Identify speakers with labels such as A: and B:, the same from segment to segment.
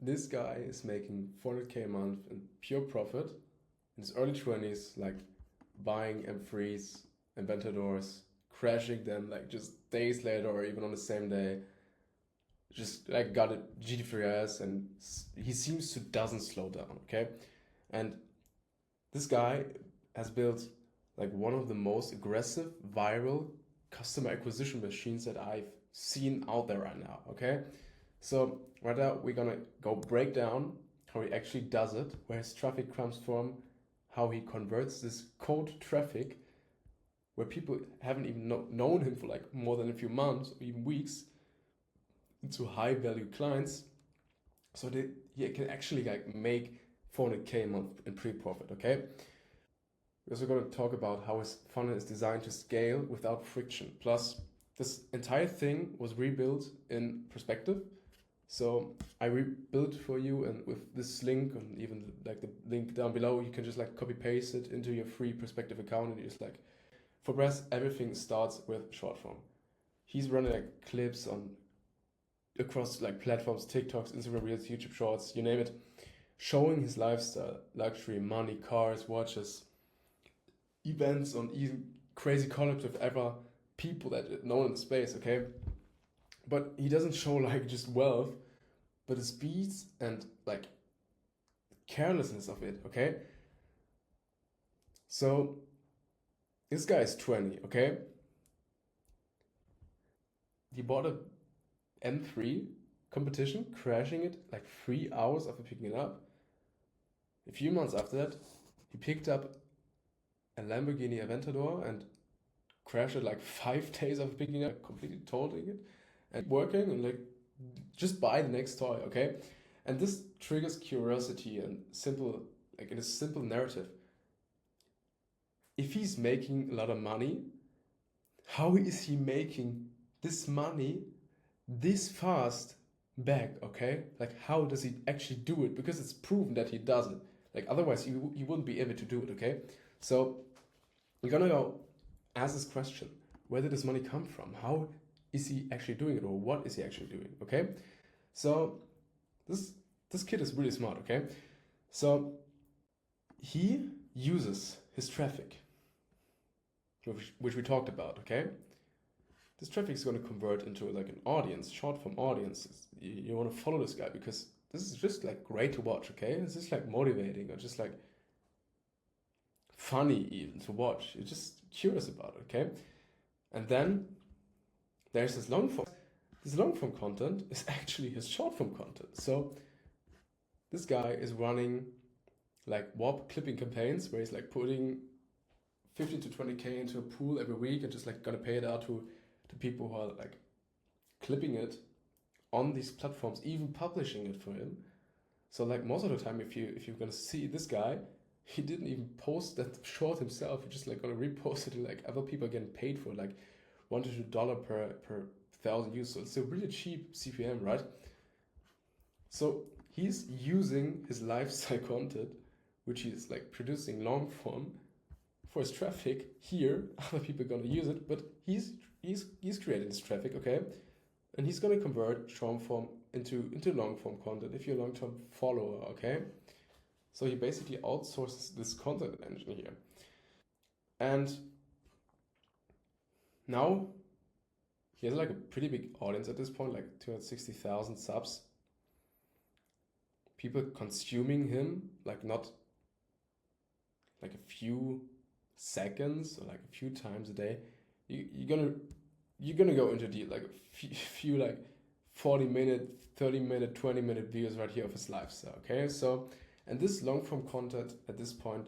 A: this guy is making 400K a month in pure profit in his early 20s, like buying M3s, Inventadors, crashing them like just days later or even on the same day. Just like got a GT3RS and he seems to doesn't slow down, okay? And this guy has built like one of the most aggressive viral customer acquisition machines that I've seen out there right now, okay? So right now we're gonna go break down how he actually does it, where his traffic comes from, how he converts this cold traffic where people haven't even known him for like more than a few months or even weeks into high value clients, so that he can actually like make 400K a month in pre-profit, okay? We're also going to talk about how his funnel is designed to scale without friction. Plus, this entire thing was rebuilt in perspective. So I rebuilt for you, and with this link and even like the link down below, you can just like copy paste it into your free perspective account, and you just like for Brez, everything starts with short form. He's running like clips on across like platforms, TikToks, Instagram Reels, YouTube Shorts, you name it, showing his lifestyle, luxury, money, cars, watches, events on even crazy collabs with ever people that are known in the space, okay? But he doesn't show like just wealth, but the speeds and like carelessness of it, okay? So this guy is 20, okay? He bought a M3 competition, crashing it like 3 hours after picking it up. A few months after that, he picked up a Lamborghini Aventador and crashed it like 5 days after picking it up, completely totaling it and working and like just buy the next toy, okay? And this triggers curiosity and simple, like in a simple narrative. If he's making a lot of money, how is he making this money this fast back, okay? Like how does he actually do it? Because it's proven that he does it. Like otherwise he wouldn't be able to do it, okay? So you're gonna go ask this question: where did this money come from? How is he actually doing it, or what is he actually doing? Okay, so this kid is really smart. Okay, so he uses his traffic, which we talked about. Okay, this traffic is going to convert into like an audience, short form audience. You want to follow this guy because this is just like great to watch. Okay, it's just like motivating or just like funny even to watch. You're just curious about it. Okay, and then there's this long form. This long form content is actually his short form content. So this guy is running like WAP clipping campaigns where he's like putting 15 to 20K into a pool every week and just like gonna pay it out to people who are like clipping it on these platforms, even publishing it for him. So like most of the time, if you're gonna see this guy, he didn't even post that short himself. He's just like gonna repost it, and like other people are getting paid for it, like $1 to $2 per thousand views. So it's a really cheap CPM, right? So he's using his lifestyle content, which he's like producing long form for his traffic here. Other people are gonna use it, but he's creating this traffic, okay? And he's gonna convert short form into long form content if you're a long term follower, okay? So he basically outsources this content engine here. And now he has like a pretty big audience at this point, like 260,000 subs. People consuming him, like not like a few seconds or like a few times a day. You're gonna go into the like a few like 40-minute, 30-minute, 20-minute videos right here of his lifestyle. Okay, so and this long form content at this point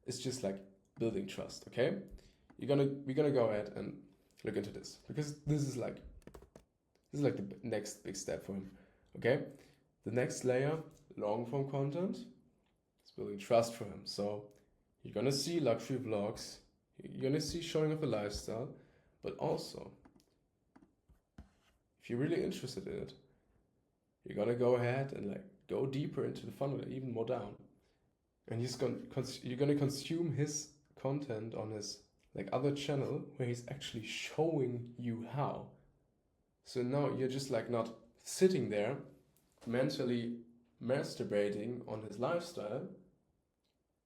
A: is just like building trust. Okay, we're gonna go ahead and look into this because this is like the next big step for him. Okay, the next layer, long form content, is building trust for him. So you're gonna see luxury vlogs, you're gonna see showing off a lifestyle, but also if you're really interested in it, you're gonna go ahead and like go deeper into the funnel, even more down, and you're gonna consume his content on his like other channel where he's actually showing you how. So now you're just like not sitting there mentally masturbating on his lifestyle,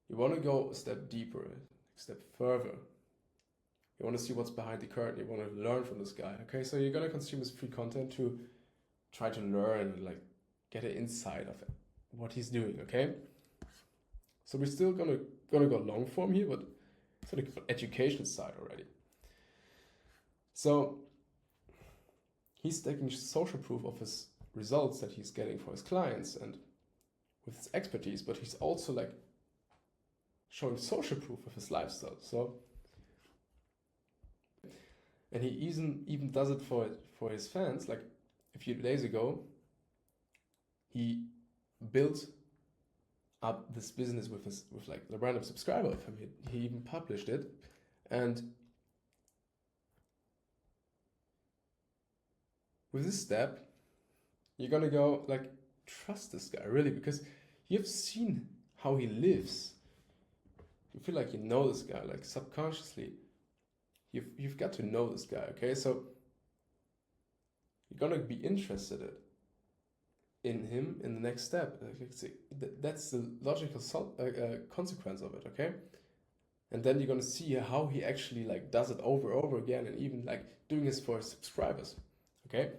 A: you want to go a step deeper, a step further. You want to see what's behind the curtain. You want to learn from this guy. Okay, so you're gonna consume his free content to try to learn, like get an insight of it, what he's doing. Okay, so we're still gonna go long form here, but it's on the education side already. So he's taking social proof of his results that he's getting for his clients and with his expertise, but he's also like showing social proof of his lifestyle. So, and he even does it for his fans. Like a few days ago, he built up this business with like the random subscriber of him. He even published it, and with this step, you're gonna go like trust this guy really, because you've seen how he lives. You feel like you know this guy, like subconsciously. You've got to know this guy, okay? So you're gonna be interested in him in the next step. That's the logical consequence of it, okay? And then you're gonna see how he actually like does it over and over again, and even like doing this for his subscribers, okay?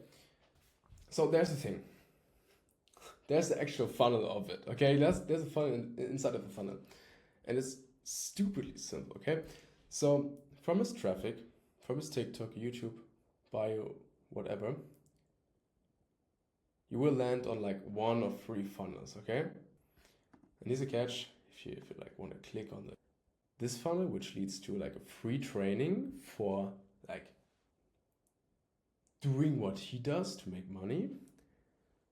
A: So there's the thing. There's the actual funnel of it, okay? There's a funnel inside of the funnel, and it's stupidly simple, okay? So from his traffic, from his TikTok, YouTube, bio, whatever, you will land on like one of 3 funnels, okay? And here's a catch. If you like want to click on this funnel, which leads to like a free training for like doing what he does to make money.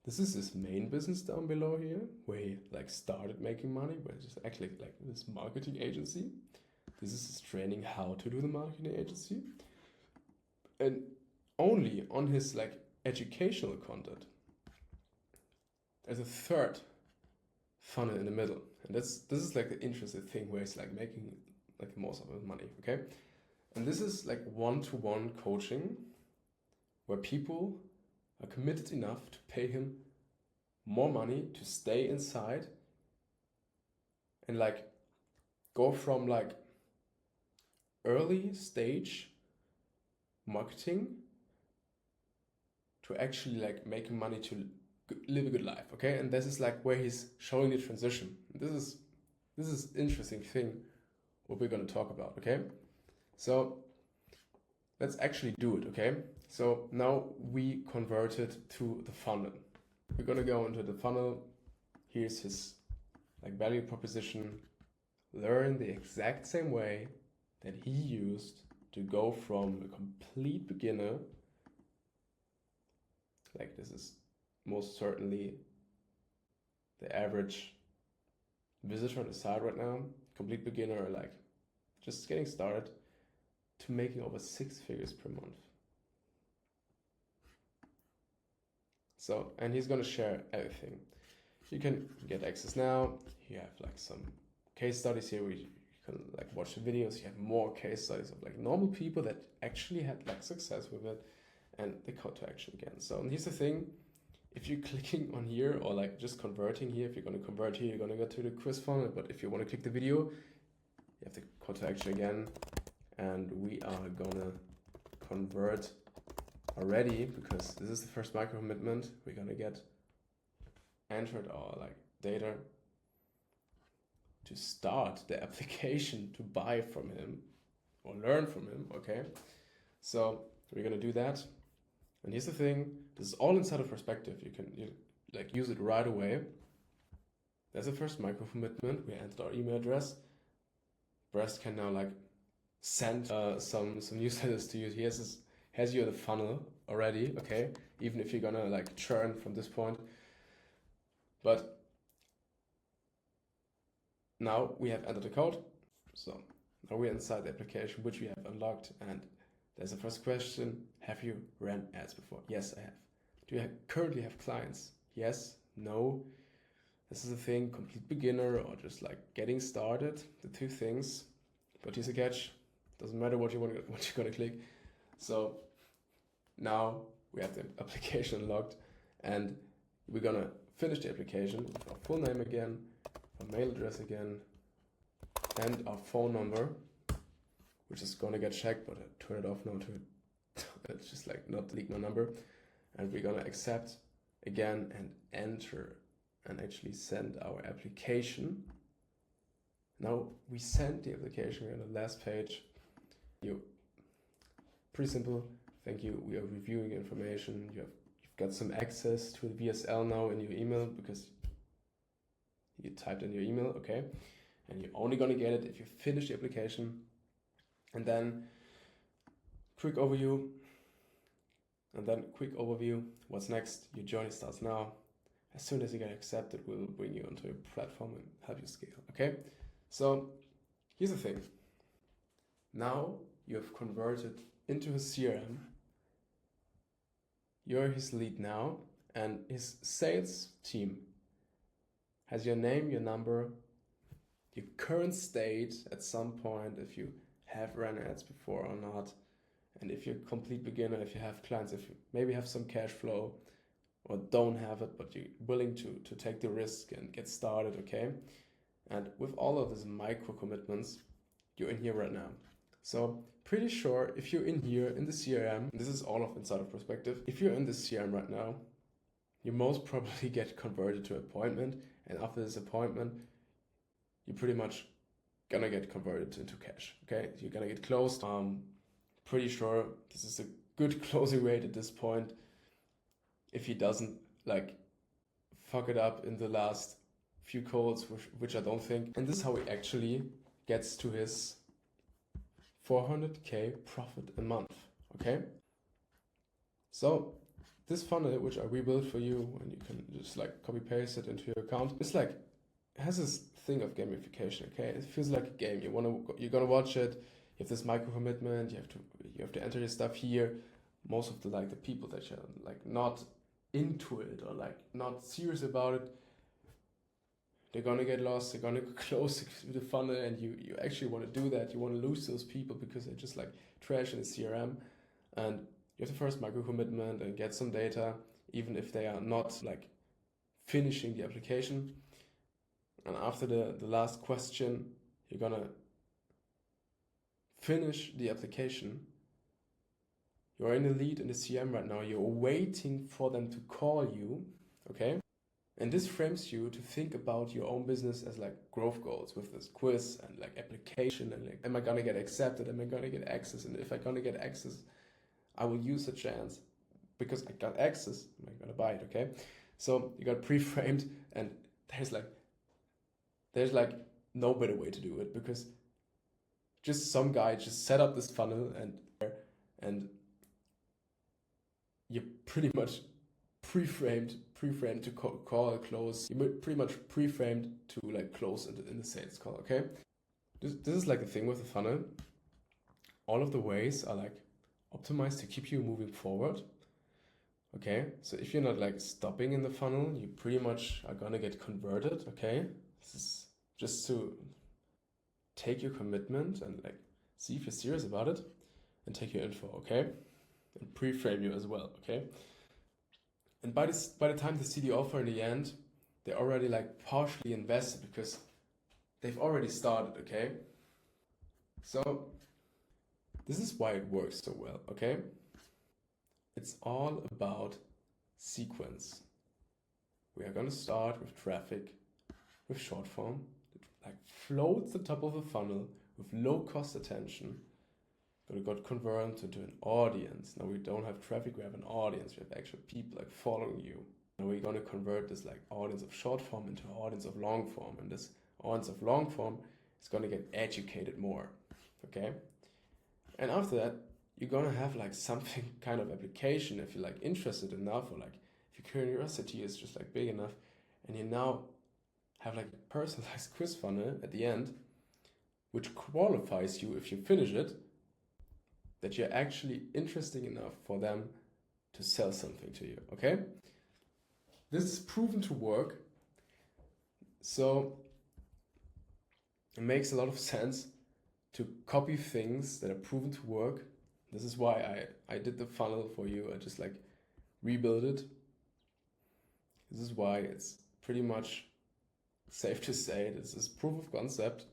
A: This is his main business down below here, where he like started making money, where it's just actually like this marketing agency. This is his training how to do the marketing agency. And only on his like educational content, there's a 3rd funnel in the middle. And this is like the interesting thing where he's like making like most of his money, okay? And this is like one-to-one coaching where people are committed enough to pay him more money to stay inside and like go from like early stage marketing to actually like making money to live a good life, okay? And this is like where he's showing the transition. This is interesting thing what we're going to talk about, okay? So let's actually do it, okay? So now we converted to the funnel. We're going to go into the funnel. Here's his like value proposition. Learn the exact same way that he used to go from a complete beginner, like this is most certainly the average visitor on the site right now, complete beginner, like just getting started, to making over 6 figures per month. So, and he's going to share everything. You can get access now. You have like some case studies here where you can like watch the videos. You have more case studies of like normal people that actually had like success with it, and the call to action again. So, and here's the thing. If you're clicking on here or like just converting here, if you're going to convert here, you're going to go to the quiz funnel. But if you want to click the video, you have the call to action again. And we are going to convert already, because this is the first micro commitment. We're going to get entered our like data to start the application to buy from him or learn from him, okay? So we're going to do that. And here's the thing, this is all inside of perspective. You can like use it right away. There's the first micro commitment. We entered our email address. Brez can now like send some newsletters to you. He has you in the funnel already, okay? Even if you're gonna like churn from this point. But now we have entered the code. So now we're inside the application, which we have unlocked, and there's the first question. Have you ran ads before? Yes, I have. Do you currently have clients? Yes, no. This is a thing, complete beginner or just like getting started, the 2 things. But here's a catch. Doesn't matter what you're gonna click. So now we have the application locked, and we're gonna finish the application with our full name again, our mail address again, and our phone number, which is gonna get checked, but I turn it off now to it's just like not delete my number. And we're gonna accept again and enter and actually send our application. Now we send the application. We're on the last page. Pretty simple. Thank you. We are reviewing information. You've got some access to the VSL now in your email because you typed in your email, okay? And you're only gonna get it if you finish the application. And then quick overview. What's next? Your journey starts now. As soon as you get accepted, we'll bring you onto a platform and help you scale, okay? So here's the thing. Now you have converted into his CRM. You're his lead now, and his sales team has your name, your number, your current state at some point, if you have ran ads before or not, and if you're a complete beginner, if you have clients, if you maybe have some cash flow or don't have it, but you're willing to take the risk and get started, okay? And with all of these micro commitments, you're in here right now. So pretty sure if you're in here in the CRM, this is all of Inside of Perspective, if you're in the CRM right now, you most probably get converted to appointment, and after this appointment, you're pretty much gonna get converted into cash, okay? You're gonna get closed. Pretty sure this is a good closing rate at this point if he doesn't like fuck it up in the last few calls, which I don't think. And this is how he actually gets to his 400k profit a month, okay? So this funnel, which I rebuilt for you, and you can just like copy paste it into your account, it's like, it has this thing of gamification, okay? It feels like a game. You're gonna watch it. You have this micro commitment. You have to enter your stuff here. Most of the people that are like not into it or like not serious about it, they're gonna get lost. They're gonna close the funnel, and you actually want to do that. You want to lose those people because they're just like trash in the CRM. And you have the first micro commitment and get some data, even if they are not like finishing the application. And after the last question, you're gonna finish the application. You're in the lead in the CM right now. You're waiting for them to call you, okay? And this frames you to think about your own business as like growth goals with this quiz and like application and like, am I gonna get accepted? Am I gonna get access? And if I'm gonna get access, I will use the chance because I got access. Am I gonna buy it? Okay? So you got pre-framed, and there's like no better way to do it, because just some guy just set up this funnel and you're pretty much pre-framed to call close. You're pretty much pre-framed to like close in the sales call, okay? This is like the thing with the funnel. All of the ways are like optimized to keep you moving forward, okay? So if you're not like stopping in the funnel, you pretty much are gonna get converted, okay? This is just to take your commitment and like see if you're serious about it and take your info, okay? And pre-frame you as well, okay? And by the time they see the offer in the end, they're already like partially invested because they've already started, okay? So this is why it works so well, okay? It's all about sequence. We are gonna start with traffic, with short form, like floats the top of the funnel with low cost attention. But it got converted into an audience. Now we don't have traffic, we have an audience. We have actual people like following you. Now we're gonna convert this like audience of short form into an audience of long form. And this audience of long form is gonna get educated more, okay? And after that, you're gonna have like something kind of application if you're like interested enough, or like if your curiosity is just like big enough, and you now have like a personalized quiz funnel at the end, which qualifies you if you finish it, that you're actually interesting enough for them to sell something to you, okay? This is proven to work, so it makes a lot of sense to copy things that are proven to work. This is why I did the funnel for you. I just like rebuild it. This is why it's pretty much safe to say this is proof of concept.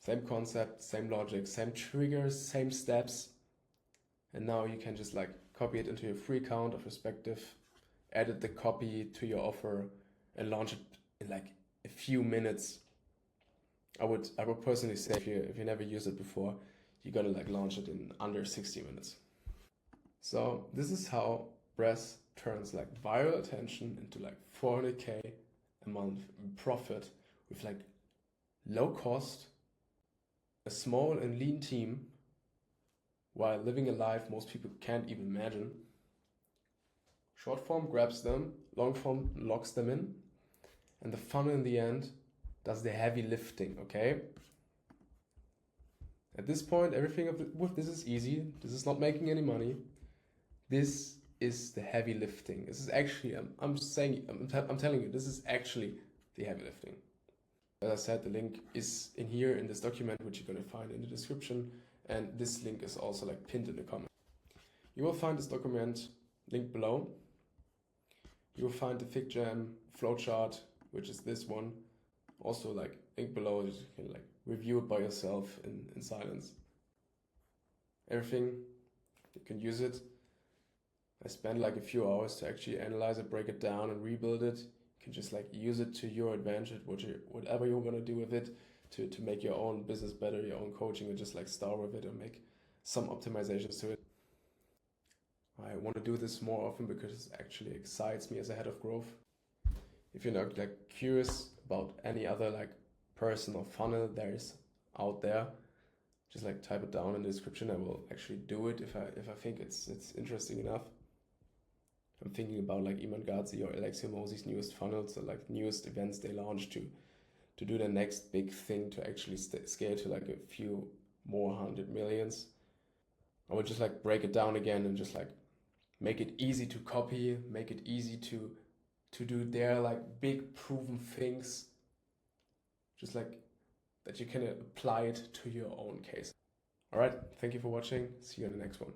A: Same concept, same logic, same triggers, same steps. And now you can just like copy it into your free account of Respective, edit the copy to your offer, and launch it in like a few minutes. I would personally say if you never used it before, you're gonna like launch it in under 60 minutes. So this is how Brez turns like viral attention into like 400K a month profit with like low cost, a small and lean team, while living a life most people can't even imagine. Short form grabs them, long form locks them in, and the funnel in the end does the heavy lifting, okay? At this point, everything with this is easy. This is not making any money. This is the heavy lifting. This is actually, I'm telling you, this is actually the heavy lifting. As I said, the link is in here in this document, which you're gonna find in the description. And this link is also like pinned in the comment. You will find this document linked below. You will find the FigJam flowchart, which is this one, also like linked below. You can like review it by yourself in silence. Everything, you can use it. I spent like a few hours to actually analyze it, break it down, and rebuild it. You can just like use it to your advantage, whatever you want to do with it. To make your own business better, your own coaching, or just like start with it or make some optimizations to it. I want to do this more often because it actually excites me as a head of growth. If you're not like curious about any other like person or funnel there is out there, just like type it down in the description. I will actually do it if I think it's interesting enough. I'm thinking about like Iman Ghazi or Alexia Mosey's newest funnels, or like newest events they launched to do the next big thing to actually scale to like a few more 100 millions. I would just like break it down again and just like make it easy to copy, make it easy to do their like big proven things, just like that you can apply it to your own case. All right, thank you for watching. See you in the next one.